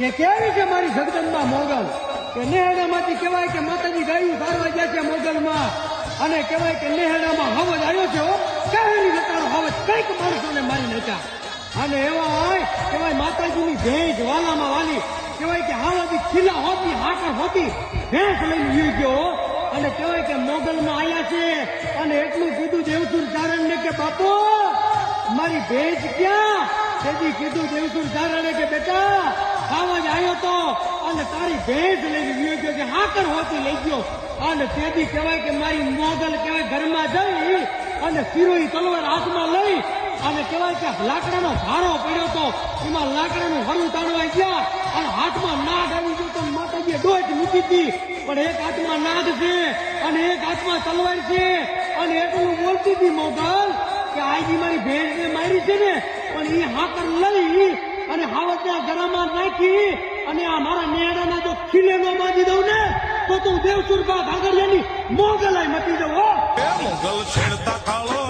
કે કેવી છે મારી જગદંબા મોગલ કે નેહડામાંથી કહેવાય કે માતાજી ગાયું સારવા ગયા છે મોગલમાં અને કહેવાય કે નેહડામાં હવજ આવ્યો છે હો કહેરી લતાનો હવજ કંઈક માણસોને મારી નાખ્યા અને એવા હોય કહેવાય માતાજીની ભેંસ વાલામાં વાલી કહેવાય કે હાવજી ખીલા હોતી હાકર હોતી ભેંસ લઈને વી ગયો અને કહેવાય કે મોગલમાં આવ્યા છે અને એટલું કીધું દેવસુર ચારણને કે બાપુ મારી ભેંસ ક્યાં તેથી કીધું દેવસુર ચારણે કે બેટા આવાજ આવ્યો તો અને તારી ભેંસ લઈને વી ગયો કે હાકર હોતી લઈ ગયો અને તેથી કહેવાય કે મારી મોગલ કહેવાય ઘરમાં જઈ અને શિરોઈ તલવાર હાથમાં લઈ અને કહેવાય કે લાકડાનો ભારો પડ્યો તો એમાં લાકડાનું હરું તાણવા ગયા અને હાથમાં નાગ આવી ગયો તો માતાજીએ ડોચ મૂકી હતી પણ એક હાથમાં નાગ છે અને એક હાથમાં તલવાર છે અને એટલું બોલતી હતી મોગલ કે આજી મારી ભેંસને મારી છે ને પણ એ હાકર લઈ અને હાવજના ગરામાં નાખી અને આ મારા નેડાના જો ખીલે નો બાંધી દઉં ને તો તું દેવસુર બા ભાગડિયાની મોગલાઈ મટી દઉં હો મોગલ છેડતા કાળો